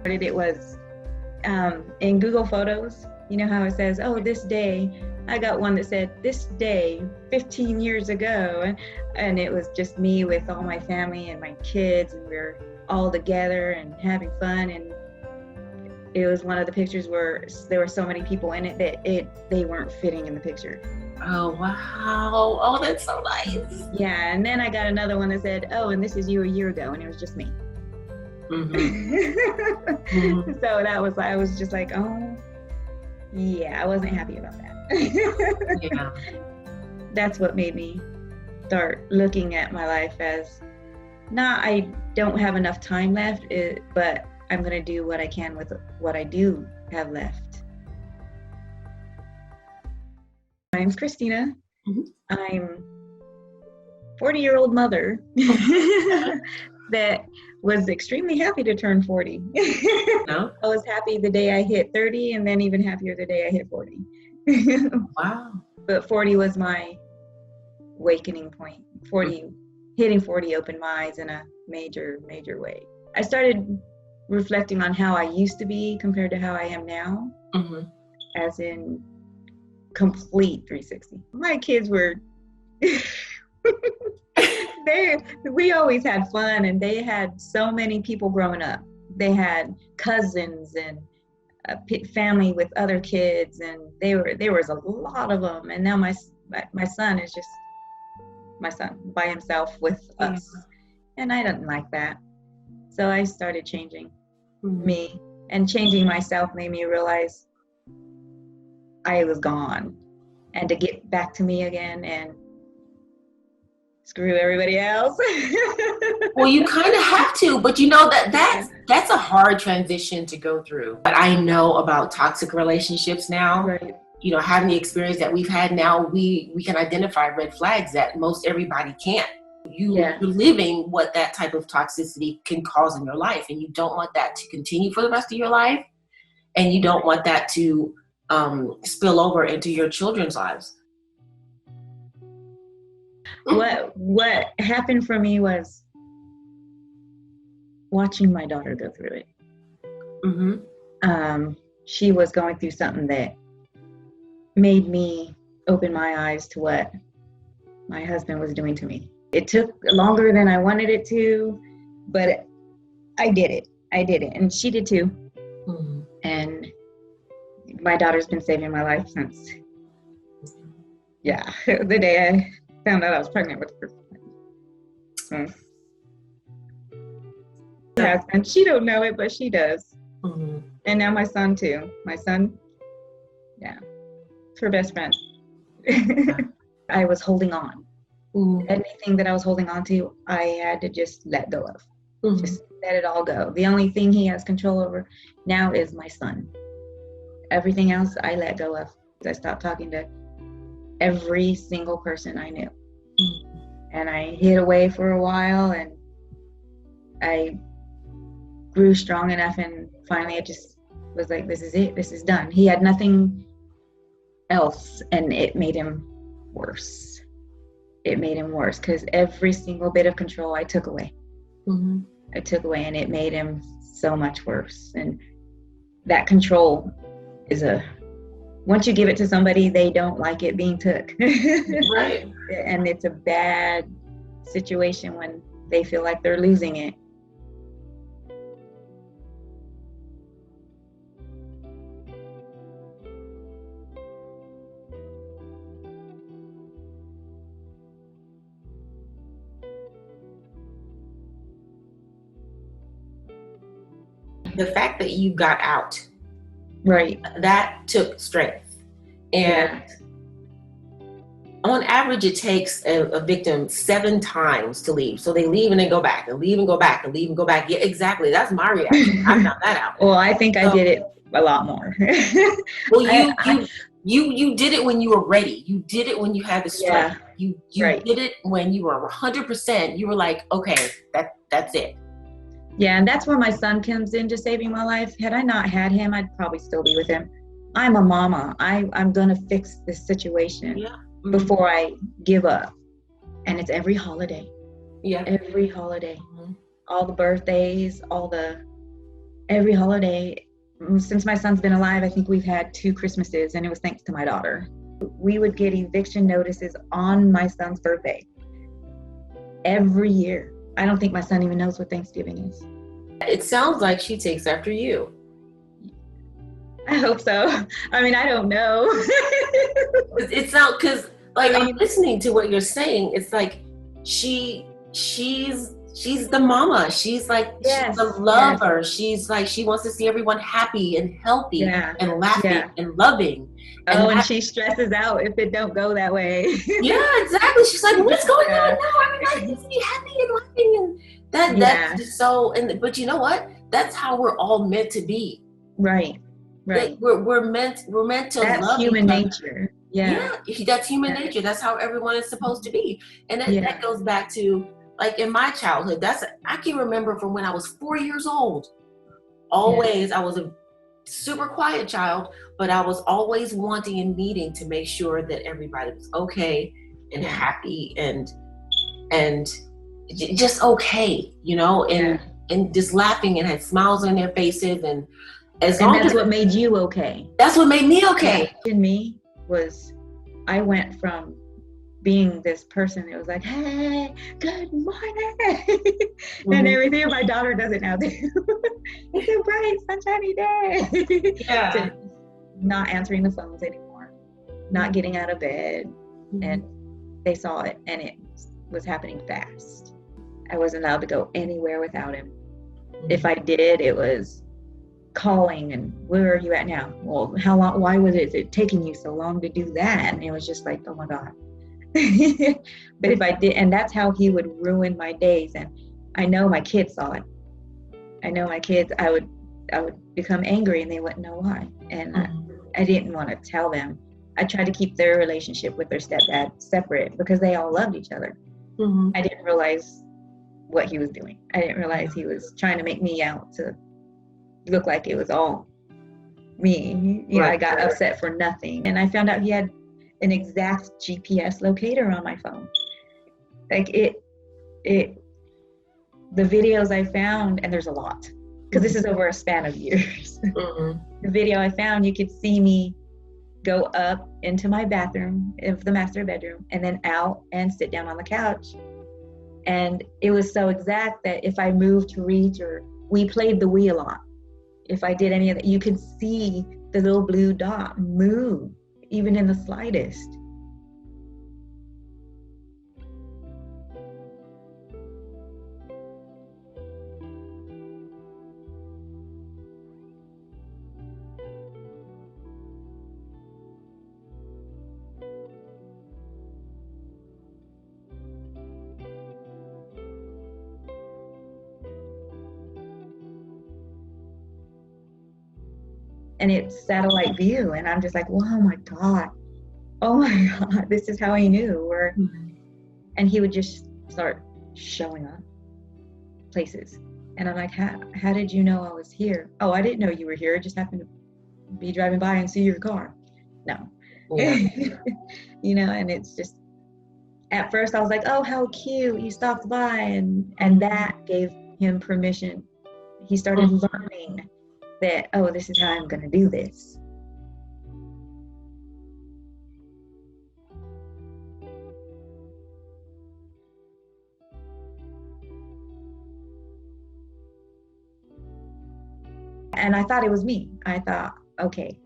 It was in Google Photos, you know how it says, oh, this day. I got one that said, this day, 15 years ago. And it was just me with all my family and my kids, and we were all together and having fun. And it was one of the pictures where there were so many people in it that they weren't fitting in the picture. Oh, wow. Oh, that's so nice. Yeah, and then I got another one that said, oh, and this is you a year ago, and it was just me. Mm-hmm. Mm-hmm. So I was just like, oh, yeah, I wasn't happy about that. Yeah. That's what made me start looking at my life as, I don't have enough time left, but I'm going to do what I can with what I do have left. My name's Christina. Mm-hmm. I'm 40-year-old mother that was extremely happy to turn 40. No? I was happy the day I hit 30, and then even happier the day I hit 40. Wow. But 40 was my awakening point. Hitting 40 opened my eyes in a major, major way. I started reflecting on how I used to be compared to how I am now, Mm-hmm. as in complete 360. My kids were, we always had fun, and they had so many people growing up. They had cousins and a family with other kids, and there was a lot of them. And now my son is just my son by himself with us, and I didn't like that. So I started changing me, and changing myself made me realize I was gone, and to get back to me again and screw everybody else. Well, you kind of have to, but you know that's a hard transition to go through. But I know about toxic relationships now. Right. You know, having the experience that we've had now, we can identify red flags that most everybody can't. You're living what that type of toxicity can cause in your life, and you don't want that to continue for the rest of your life, and you don't want that to spill over into your children's lives. What happened for me was watching my daughter go through it. Mm-hmm. She was going through something that made me open my eyes to what my husband was doing to me. It took longer than I wanted it to, but I did it. And she did too. Mm-hmm. And my daughter's been saving my life since, the day I found out I was pregnant with her. And she don't know it, but she does. Mm-hmm. And now my son too. My son, it's her best friend. I was holding on. Mm-hmm. Anything that I was holding on to, I had to just let go of. Mm-hmm. Just let it all go. The only thing he has control over now is my son. Everything else I let go of. I stopped talking to every single person I knew. Mm-hmm. And I hid away for a while, and I grew strong enough, and finally I just was like, this is it. This is done. He had nothing else, and it made him worse. It made him worse because every single bit of control I took away. Mm-hmm. I took away, and it made him so much worse. And that control is once you give it to somebody, they don't like it being took. Right. And it's a bad situation when they feel like they're losing it. The fact that you got out, Right. that took strength. And on average, it takes a victim 7 times to leave. So they leave and then go back, and leave and go back, and leave and go back. Yeah, exactly. That's my reaction. I found that out. Well, I think I did it a lot more. Well, you did it when you were ready. You did it when you had the strength. You did it when you were 100%. You were like, okay, that's it. Yeah, and that's where my son comes into saving my life. Had I not had him, I'd probably still be with him. I'm a mama. I'm going to fix this situation before I give up. And it's every holiday. Yeah. Every holiday, all the birthdays, every holiday. Since my son's been alive, I think we've had 2 Christmases, and it was thanks to my daughter. We would get eviction notices on my son's birthday every year. I don't think my son even knows what Thanksgiving is. It sounds like she takes after you. I hope so. I mean, I don't know. It's not, because like, I'm listening to what you're saying. It's like she's the mama. She's like, she's the lover. She's like, she wants to see everyone happy and healthy and laughing and loving. And she stresses out if it don't go that way. Yeah, exactly. She's like, what's going on now? I mean, I need to be happy and laughing, and that's so. But you know what? That's how we're all meant to be. Right. We're meant to love human nature. Yeah, that's human nature. That's how everyone is supposed to be. And that goes back to, like, in my childhood, I can remember from when I was 4 years old. Always, I was a super quiet child, but I was always wanting and needing to make sure that everybody was okay and happy and just okay, you know, and just laughing and had smiles on their faces, and that's what made you okay. That's what made me okay. In me was, I went from being this person that was like, hey, good morning, and everything. My daughter does it now too. It's a bright, sunshiny day. To not answering the phones anymore, not getting out of bed, and they saw it, and it was happening fast. I wasn't allowed to go anywhere without him. If I did, it was calling and, where are you at now? Well, how long? Why was it taking you so long to do that? And it was just like, oh my God. But if I did, and that's how he would ruin my days. And I know my kids saw it. I know my kids, I would become angry and they wouldn't know why. And I didn't want to tell them. I tried to keep their relationship with their stepdad separate because they all loved each other. I didn't realize what he was doing. I didn't realize he was trying to make me out to look like it was all me. You know, I got upset for nothing. And I found out he had an exact GPS locator on my phone. Like the videos I found, and there's a lot, because this is over a span of years. The video I found, you could see me go up into my bathroom of the master bedroom and then out and sit down on the couch. And it was so exact that if I moved to reach, or we played the Wii a lot, if I did any of that, you could see the little blue dot move, even in the slightest. And it's satellite view, and I'm just like, oh my God, this is how I knew. Or and he would just start showing up places, and I'm like, how did you know I was here? Oh, I didn't know you were here. I just happened to be driving by and see your car. No. You know, and it's just, at first I was like, oh, how cute, you stopped by, and that gave him permission. He started learning that, oh, this is how I'm going to do this. And I thought it was me. I thought, okay,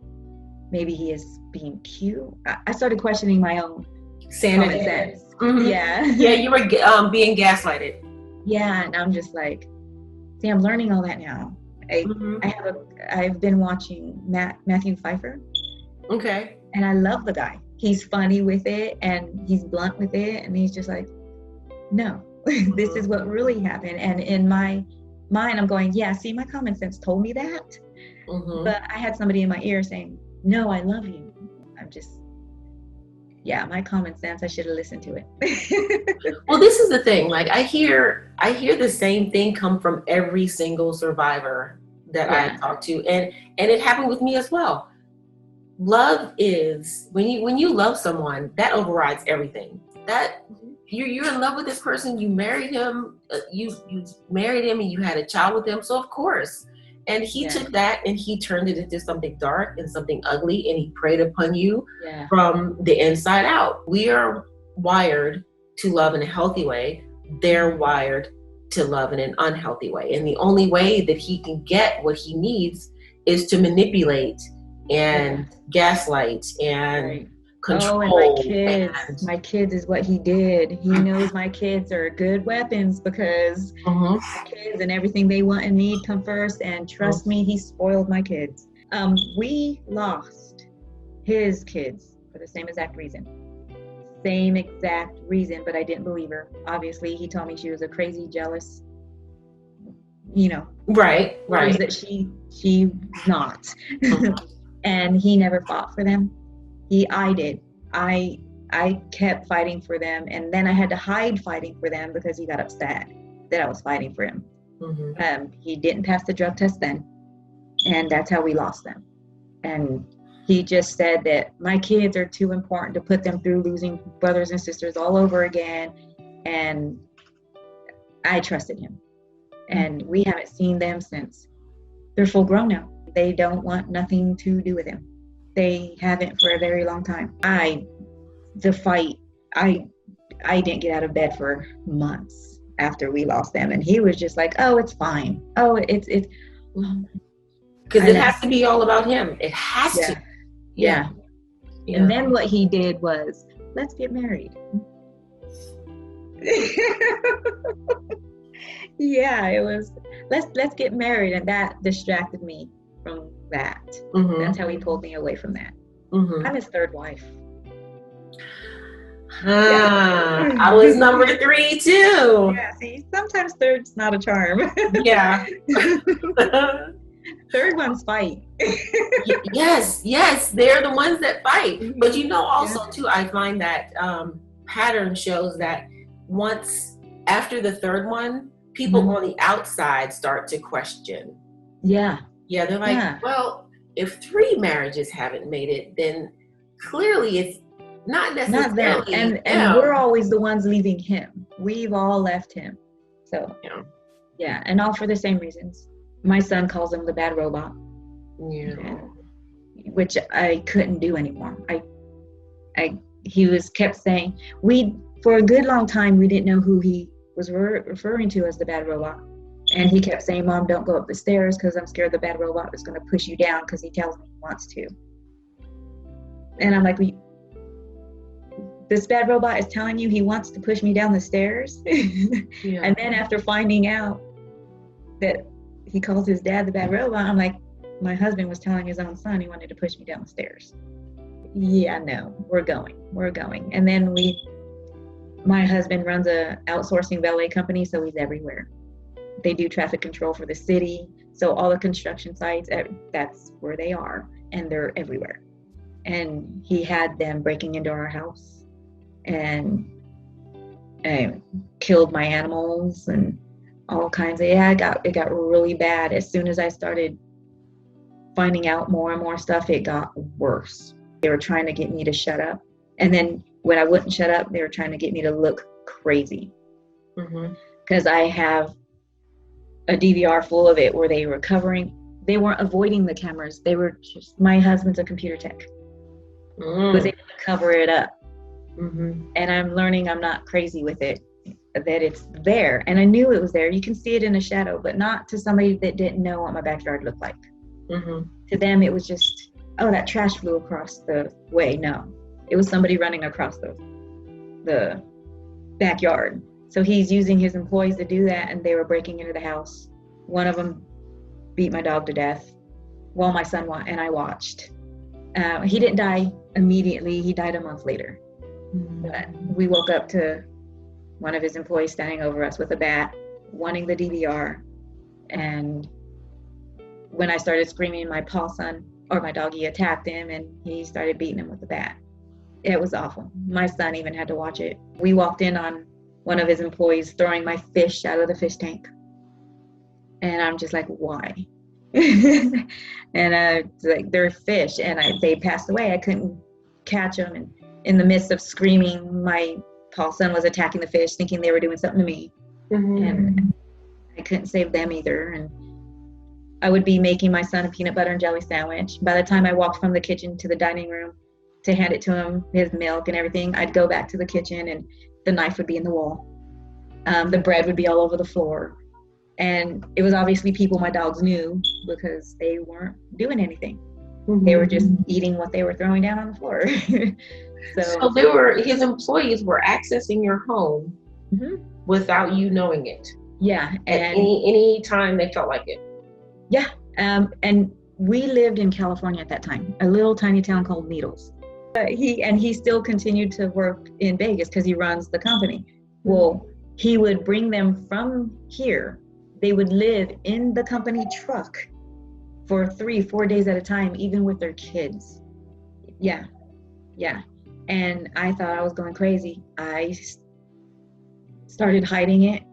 maybe he is being cute. I started questioning my own sanity. Sense. Yeah, you were being gaslighted. Yeah, and I'm just like, see, I'm learning all that now. I've been watching Matthew Pfeiffer. Okay. And I love the guy. He's funny with it, and he's blunt with it, and he's just like, no, this is what really happened. And in my mind, I'm going, yeah, see, my common sense told me that. But I had somebody in my ear saying, no, I love you. I'm just, my common sense, I should have listened to it. Well, this is the thing. Like, I hear the same thing come from every single survivor that I talked to, and it happened with me as well. Love is, when you love someone, that overrides everything. That you're in love with this person. You married him. You married him, and you had a child with him. So of course. And he took that and he turned it into something dark and something ugly, and he preyed upon you from the inside out. We are wired to love in a healthy way. They're wired to love in an unhealthy way. And the only way that he can get what he needs is to manipulate and gaslight and control. Oh, and my kids is what he did. He knows my kids are good weapons because my kids and everything they want and need come first. And trust me, he spoiled my kids. We lost his kids for the same exact reason. Same exact reason, but I didn't believe her. Obviously, he told me she was a crazy, jealous, right. That she's not. And he never fought for them. I did. I kept fighting for them, and then I had to hide fighting for them because he got upset that I was fighting for him. He didn't pass the drug test then, and that's how we lost them. And he just said that my kids are too important to put them through losing brothers and sisters all over again, and I trusted him. And we haven't seen them since. They're full grown now. They don't want nothing to do with him. They haven't for a very long time. I didn't get out of bed for months after we lost them. And he was just like, oh, it's fine. Oh, it's. Because it has to be all about him. It has to. Yeah. And then what he did was, let's get married. It was, let's get married. And that distracted me from that. That's how he pulled me away from that. I'm his third wife. I was number 3 too. Yeah, see, sometimes third's not a charm. Yeah. Third ones fight. Yes, they're the ones that fight. But also too, I find that pattern shows that once after the third one, people on the outside start to question. Yeah, they're like, well, if 3 marriages haven't made it, then clearly it's not necessarily them. And we're always the ones leaving him. We've all left him. So and all for the same reasons. My son calls him the bad robot. Which I couldn't do anymore. He kept saying, for a good long time we didn't know who he was referring to as the bad robot. And he kept saying, Mom, don't go up the stairs because I'm scared the bad robot is going to push you down because he tells me he wants to. And I'm like, this bad robot is telling you he wants to push me down the stairs? And then after finding out that he calls his dad the bad robot, I'm like, my husband was telling his own son he wanted to push me down the stairs. No, we're going. And then my husband runs a outsourcing valet company, so he's everywhere. They do traffic control for the city. So all the construction sites, that's where they are, and they're everywhere. And he had them breaking into our house and killed my animals and all kinds of, it got really bad. As soon as I started finding out more and more stuff, it got worse. They were trying to get me to shut up. And then when I wouldn't shut up, they were trying to get me to look crazy. Because I have a DVR full of it where they weren't avoiding the cameras. They were just, my husband's a computer tech. Was able to cover it up. And I'm learning I'm not crazy with it, that it's there. And I knew it was there. You can see it in a shadow, but not to somebody that didn't know what my backyard looked like. To them, it was just, oh, that trash flew across the way. No, it was somebody running across the backyard. So he's using his employees to do that, and they were breaking into the house. One of them beat my dog to death while my son and I watched. He didn't die immediately. He died a month later. But we woke up to one of his employees standing over us with a bat, wanting the DVR. And when I started screaming, my doggy attacked him, and he started beating him with the bat. It was awful. My son even had to watch it. We walked in on one of his employees throwing my fish out of the fish tank. And I'm just like, why? And like, they're fish, and they passed away. I couldn't catch them. And in the midst of screaming, my Paul's son was attacking the fish, thinking they were doing something to me. And I couldn't save them either. And I would be making my son a peanut butter and jelly sandwich. By the time I walked from the kitchen to the dining room to hand it to him, his milk and everything, I'd go back to the kitchen and the knife would be in the wall. The bread would be all over the floor. And it was obviously people my dogs knew because they weren't doing anything. They were just eating what they were throwing down on the floor. So his employees were accessing your home without you knowing it. Yeah. At any time they felt like it. Yeah. And we lived in California at that time, a little tiny town called Needles. He still continued to work in Vegas because he runs the company. Well, he would bring them from here. They would live in the company truck for 3-4 days at a time, even with their kids. Yeah. And I thought I was going crazy. I started hiding it.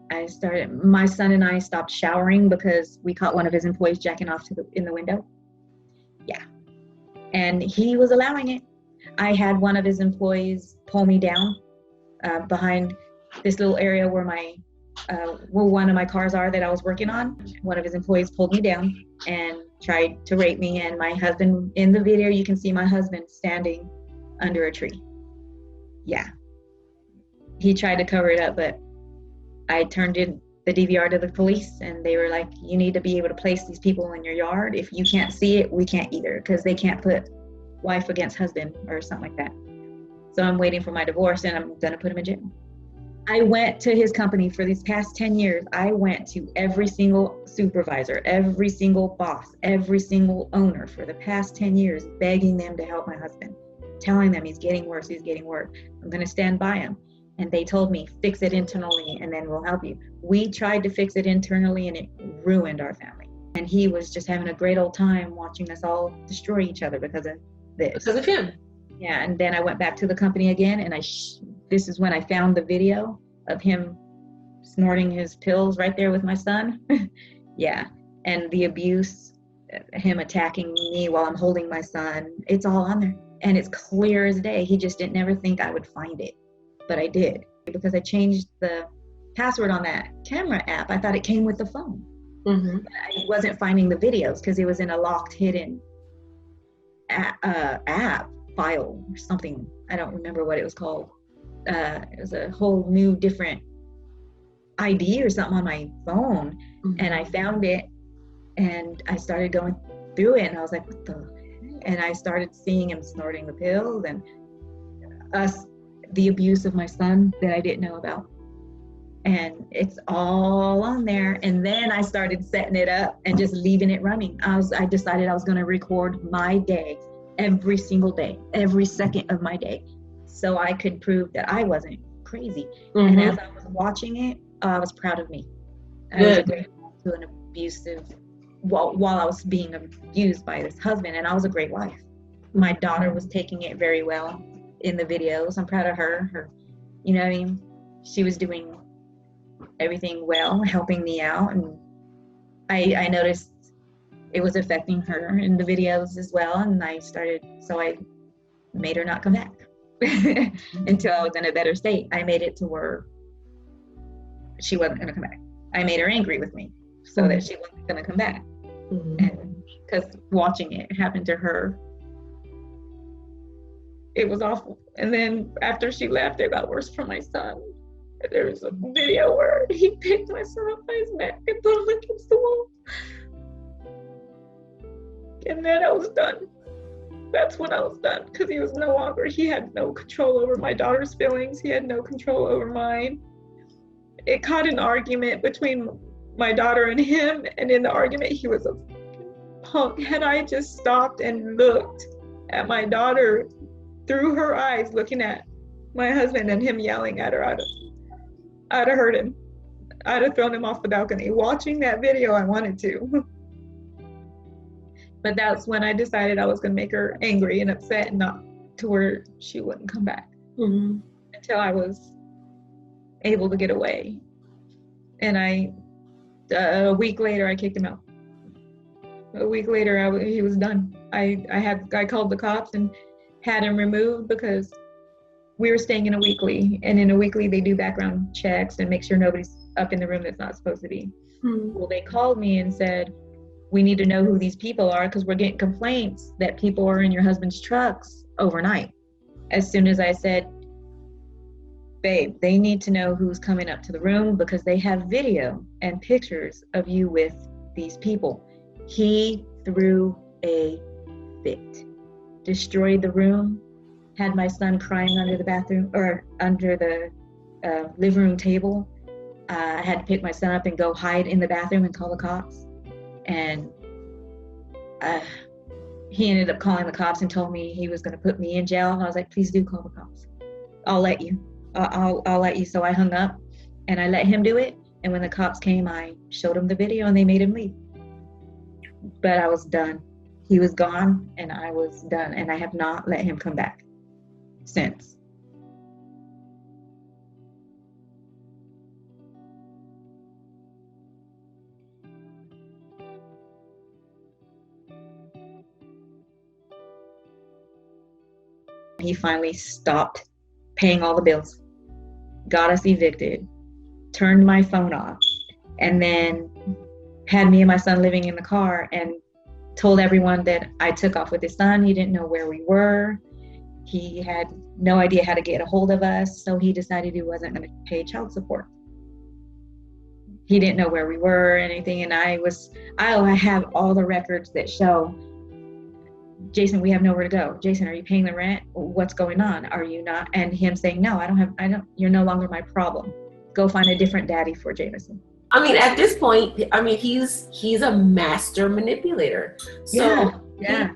My son and I stopped showering because we caught one of his employees jacking off in the window. Yeah. And he was allowing it. I had one of his employees pull me down behind this little area where one of my cars are that I was working on. One of his employees pulled me down and tried to rape me. And my husband, in the video, you can see my husband standing under a tree. Yeah. He tried to cover it up, but I turned in the DVR to the police and they were like, you need to be able to place these people in your yard. If you can't see it, we can't either, because they can't put wife against husband or something like that. So I'm waiting for my divorce and I'm going to put him in jail. I went to his company for these past 10 years. I went to every single supervisor, every single boss, every single owner for the past 10 years, begging them to help my husband, telling them he's getting worse. I'm going to stand by him. And they told me, fix it internally and then we'll help you. We tried to fix it internally and it ruined our family. And he was just having a great old time watching us all destroy each other because of this. Because of him. Yeah, and then I went back to the company again and this is when I found the video of him snorting his pills right there with my son. Yeah, and the abuse, him attacking me while I'm holding my son, it's all on there. And it's clear as day. He just didn't never think I would find it, but I did. Because I changed the password on that camera app, I thought it came with the phone. I wasn't finding the videos because it was in a locked, hidden app file or something. I don't remember what it was called. It was a whole new different ID or something on my phone. And I found it and I started going through it and I was like, what the heck? And I started seeing him snorting the pills and the abuse of my son that I didn't know about. And it's all on there. And then I started setting it up and just leaving it running. I decided I was going to record my day, every single day, every second of my day, so I could prove that I wasn't crazy. And as I was watching it, I was proud of me. I was a great wife to an abusive, while I was being abused by this husband, and I was a great wife. My daughter was taking it very well in the videos. I'm proud of her. You know what I mean? She was doing everything well, helping me out, and I noticed it was affecting her in the videos as well, and I made her not come back until I was in a better state. I made it to where she wasn't going to come back. I made her angry with me so that she wasn't going to come back. And because watching it happen to her, it was awful. And then after she left, it got worse for my son. There was a video where he picked my son up by his neck and put him against the wall. And then I was done. That's when I was done, because he had no control over my daughter's feelings. He had no control over mine. It caught an argument between my daughter and him, and in the argument, he was a punk. Had I just stopped and looked at my daughter through her eyes, looking at my husband and him yelling at her, I'd have hurt him. I'd have thrown him off the balcony. Watching that video, I wanted to. But that's when I decided I was going to make her angry and upset, and not to where she wouldn't come back until I was able to get away. And a week later, I kicked him out. A week later, he was done. I called the cops and had him removed because we were staying in a weekly, and in a weekly they do background checks and make sure nobody's up in the room that's not supposed to be. Well, they called me and said, we need to know who these people are because we're getting complaints that people are in your husband's trucks overnight. As soon as I said, babe, they need to know who's coming up to the room because they have video and pictures of you with these people. He threw a fit, destroyed the room, had my son crying under the bathroom or under the living room table. I had to pick my son up and go hide in the bathroom and call the cops. And he ended up calling the cops and told me he was going to put me in jail. And I was like, please do call the cops. I'll let you. I'll let you. So I hung up and I let him do it. And when the cops came, I showed him the video and they made him leave. But I was done. He was gone and I was done. And I have not let him come back since. He finally stopped paying all the bills, got us evicted, turned my phone off, and then had me and my son living in the car and told everyone that I took off with his son. He didn't know where we were. He had no idea how to get a hold of us, so he decided he wasn't going to pay child support. He didn't know where we were or anything, and I have all the records that show, Jason, we have nowhere to go. Jason, are you paying the rent? What's going on? Are you not? And him saying, no, I don't, you're no longer my problem. Go find a different daddy for Jameson. I mean, at this point, he's a master manipulator. So yeah.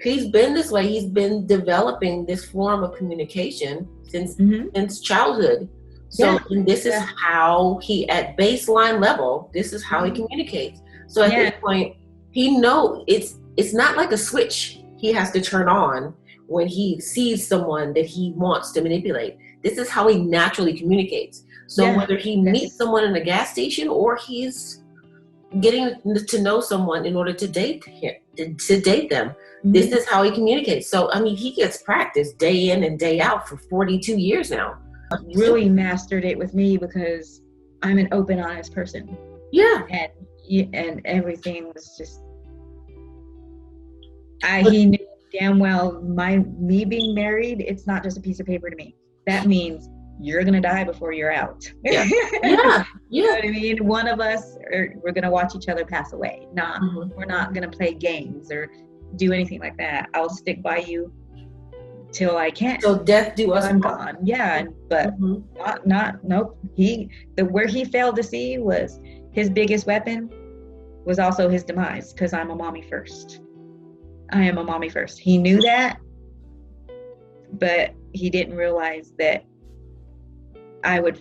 He's been this way. He's been developing this form of communication since childhood. So and this is how he, at baseline level, this is how he communicates. So at this point, he knows it's not like a switch he has to turn on when he sees someone that he wants to manipulate. This is how he naturally communicates. So whether he meets someone in a gas station or he's getting to know someone in order to date them, this is how he communicates. So, I mean, he gets practice day in and day out for 42 years now. Really mastered it with me because I'm an open, honest person. Yeah. And everything was just, he knew damn well me being married, it's not just a piece of paper to me. That means you're gonna die before you're out. Yeah. You know what I mean? One of us, we're gonna watch each other pass away. We're not gonna play games or do anything like that. I'll stick by you till I can't. So death do us. I'm gone. Yeah, but nope. Where he failed to see was his biggest weapon was also his demise, because I'm a mommy first. I am a mommy first. He knew that, but he didn't realize that I would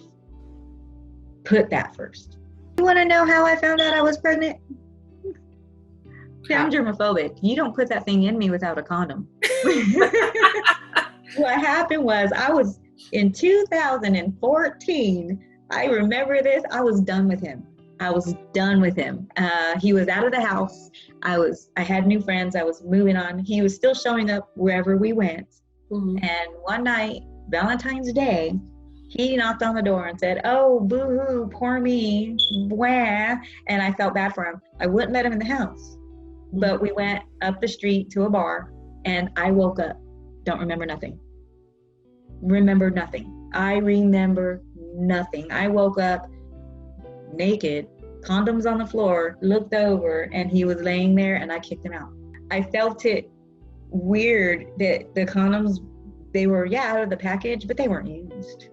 put that first. You want to know how I found out I was pregnant? I'm germophobic. You don't put that thing in me without a condom. What happened was I was in 2014. I remember this. I was done with him. He was out of the house. I had new friends. I was moving on. He was still showing up wherever we went. And one night, Valentine's Day, he knocked on the door and said, oh, boo-hoo, poor me, wah. And I felt bad for him. I wouldn't let him in the house. But we went up the street to a bar, and I woke up. Don't remember nothing. I remember nothing. I woke up naked, condoms on the floor, looked over, and he was laying there, and I kicked him out. I felt it weird that the condoms, they were, out of the package, but they weren't used.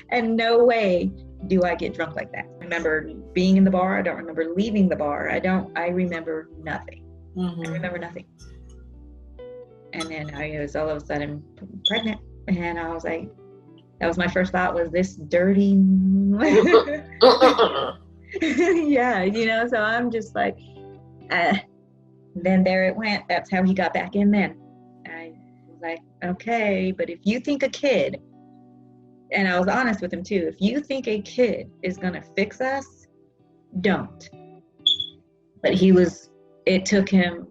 And no way do I get drunk like that. I remember being in the bar. I don't remember leaving the bar. I remember nothing. I remember nothing. And then I was all of a sudden pregnant. And I was like, that was my first thought, was this dirty? Yeah, so I'm just like, then there it went. That's how he got back in then. I was like, okay, but if you think a kid, and I was honest with him too, if you think a kid is gonna fix us, don't. But it took him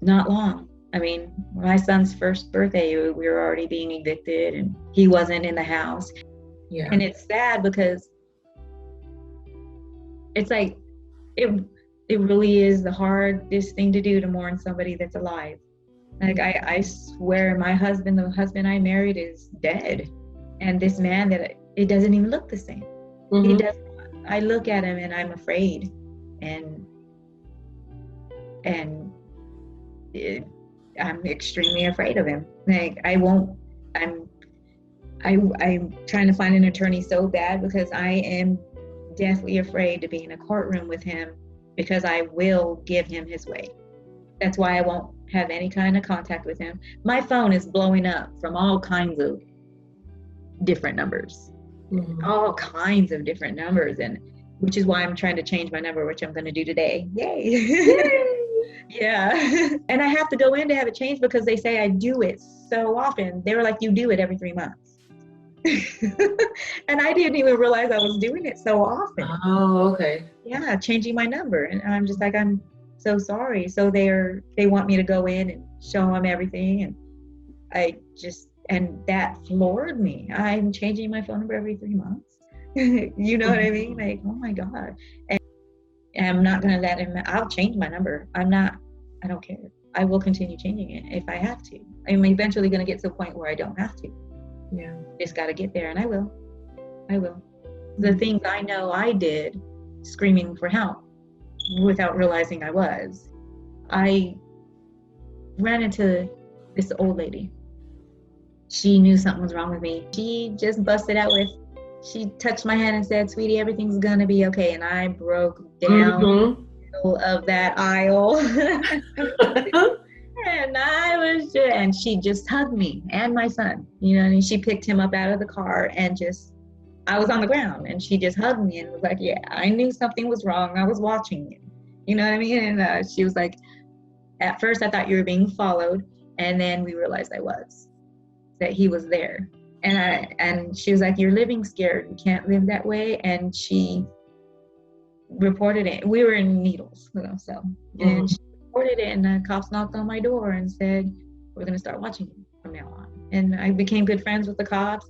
not long I mean, my son's first birthday, we were already being evicted and he wasn't in the house. Yeah. And it's sad because it's like, it really is the hardest thing to do, to mourn somebody that's alive. Like, I swear the husband I married is dead. And this man it doesn't even look the same. Mm-hmm. He does. I look at him and I'm afraid. And I'm extremely afraid of him. Like, I'm trying to find an attorney so bad because I am deathly afraid to be in a courtroom with him, because I will give him his way. That's why I won't have any kind of contact with him. My phone is blowing up from all kinds of different numbers, all kinds of different numbers, and which is why I'm trying to change my number, which I'm going to do today. Yay! Yeah. And I have to go in to have it changed because they say I do it so often. They were like, you do it every 3 months. And I didn't even realize I was doing it so often. Oh, okay. Yeah, changing my number. And I'm just like, I'm so sorry. So they want me to go in and show them everything. And that floored me. I'm changing my phone number every 3 months. You know what I mean? Like, oh my God. And I'm not going to let him, I'll change my number. I don't care. I will continue changing it if I have to. I'm eventually going to get to a point where I don't have to. Yeah. Just got to get there, and I will. The things I know I did, screaming for help without realizing I was. I ran into this old lady. She knew something was wrong with me. She just busted out she touched my hand and said, sweetie, everything's gonna be okay. And I broke down in the middle of that aisle. And she just hugged me and my son, and she picked him up out of the car and I was on the ground and she just hugged me and was like, yeah, I knew something was wrong. I was watching you. You know what I mean? And she was like, at first I thought you were being followed. And then we realized that he was there. And she was like, you're living scared. You can't live that way. And she reported it. We were in Needles, and she reported it, and the cops knocked on my door and said, we're going to start watching you from now on. And I became good friends with the cops,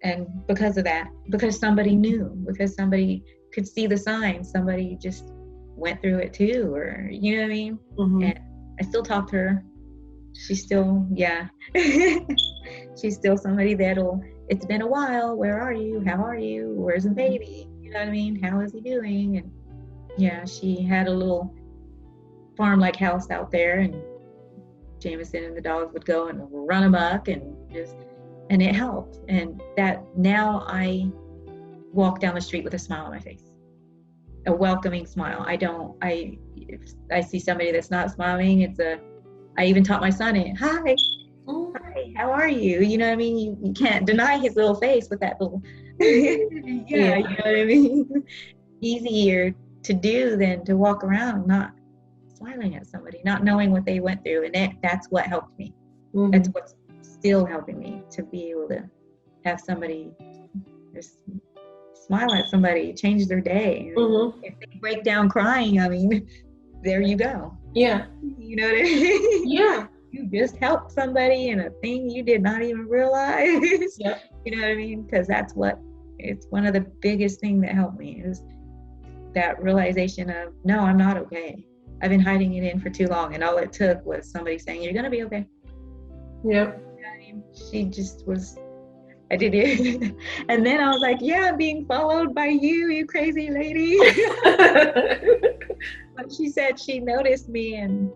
and because of that, because somebody knew, because somebody could see the signs, somebody just went through it too, or you know what I mean? And I still talk to her. She's still, she's still somebody it's been a while. Where are you? How are you? Where's the baby? You know what I mean? How is he doing? And yeah, she had a little farm-like house out there, and Jameson and the dogs would go and run amok, and it helped. And that now I walk down the street with a smile on my face, a welcoming smile. If I see somebody that's not smiling, I even taught my son it. Hi, how are you? You know what I mean? You can't deny his little face with that little, yeah, you know what I mean? Easier to do than to walk around not smiling at somebody, not knowing what they went through. And that's what helped me. That's what's still helping me, to be able to have somebody just smile at somebody, change their day. If they break down crying, I mean, there you go. Yeah. You know what I mean? Yeah. You just helped somebody in a thing you did not even realize. Yeah. You know what I mean? Because it's one of the biggest things that helped me, is that realization of, no, I'm not okay. I've been hiding it in for too long. And all it took was somebody saying, you're going to be okay. Yep. You know what I mean? She just was, I did it. And then I was like, yeah, I'm being followed by you crazy lady. But she said she noticed me, and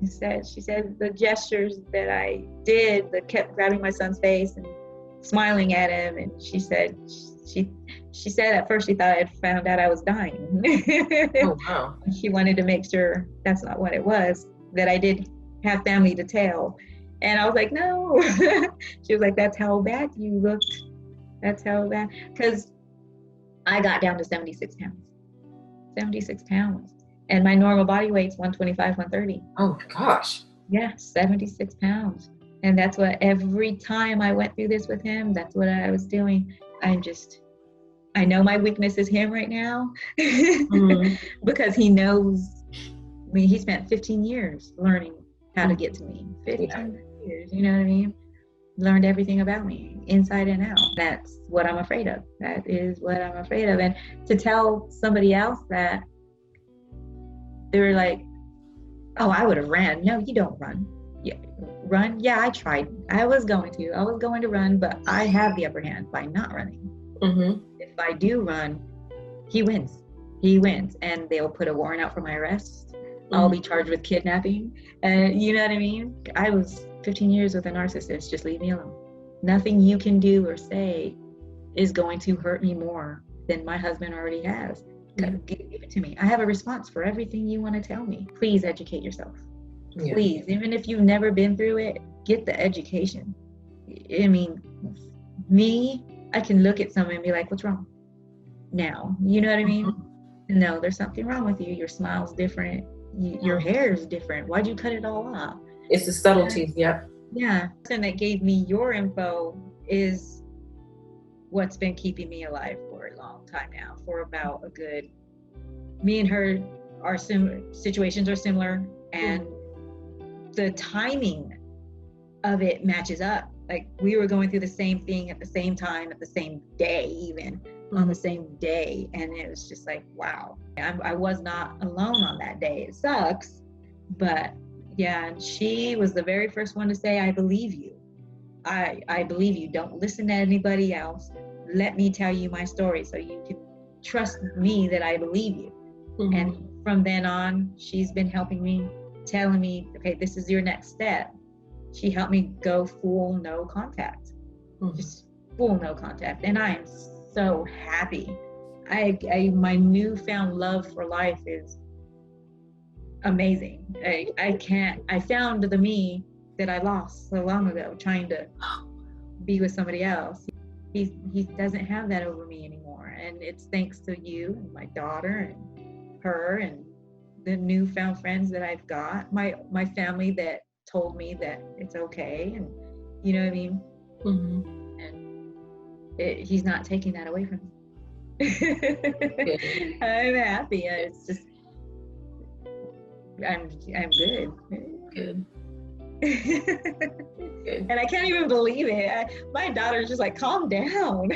she said the gestures that I did, that kept grabbing my son's face and smiling at him. And she said at first she thought I had found out I was dying. Oh, wow. She wanted to make sure that's not what it was, that I did have family to tell. And I was like, no. She was like, that's how bad you looked. That's how bad. Because I got down to 76 pounds. 76 pounds. And my normal body weight's 125, 130. Oh, gosh. Yeah, 76 pounds. And that's what, every time I went through this with him, that's what I was doing. I know my weakness is him right now. Because he knows, I mean, he spent 15 years learning how to get to me. 15 years, you know what I mean? Learned everything about me, inside and out. That's what I'm afraid of. That is what I'm afraid of. And to tell somebody else that, they're like, oh, I would have ran. No, you don't run. Yeah, run? Yeah, I tried. I was going to run, but I have the upper hand by not running. Mm-hmm. If I do run, he wins. He wins. And they'll put a warrant out for my arrest. Mm-hmm. I'll be charged with kidnapping. And you know what I mean? I was 15 years with a narcissist. Just leave me alone. Nothing you can do or say is going to hurt me more than my husband already has. Mm-hmm. Give it to me. I have a response for everything you want to tell me. Please educate yourself. Yeah. Please, even if you've never been through it, get the education. I mean, I can look at someone and be like, what's wrong? Now, you know what I mean? Mm-hmm. No, there's something wrong with you. Your smile's different. Your hair is different. Why'd you cut it all off? It's the subtleties, yep. Yeah. The person that gave me your info is what's been keeping me alive for a long time now, for about a good, me and her, our situations are similar, and the timing of it matches up. Like, we were going through the same thing at the same time, at the same day, even on the same day. And it was just like, wow, I was not alone on that day. It sucks, but yeah. And she was the very first one to say, I believe you. I believe you. Don't listen to anybody else. Let me tell you my story so you can trust me that I believe you. Mm-hmm. And from then on, she's been helping me, telling me, okay, this is your next step. She helped me go full no contact, just full no contact. And I am so happy. My newfound love for life is amazing. I found the me that I lost so long ago, trying to be with somebody else. He doesn't have that over me anymore. And it's thanks to you and my daughter and her and the newfound friends that I've got, my family that told me that it's okay, and you know what I mean. Mm-hmm. And he's not taking that away from me. I'm happy. It's just I'm good. Good. And I can't even believe it. My daughter's just like, calm down.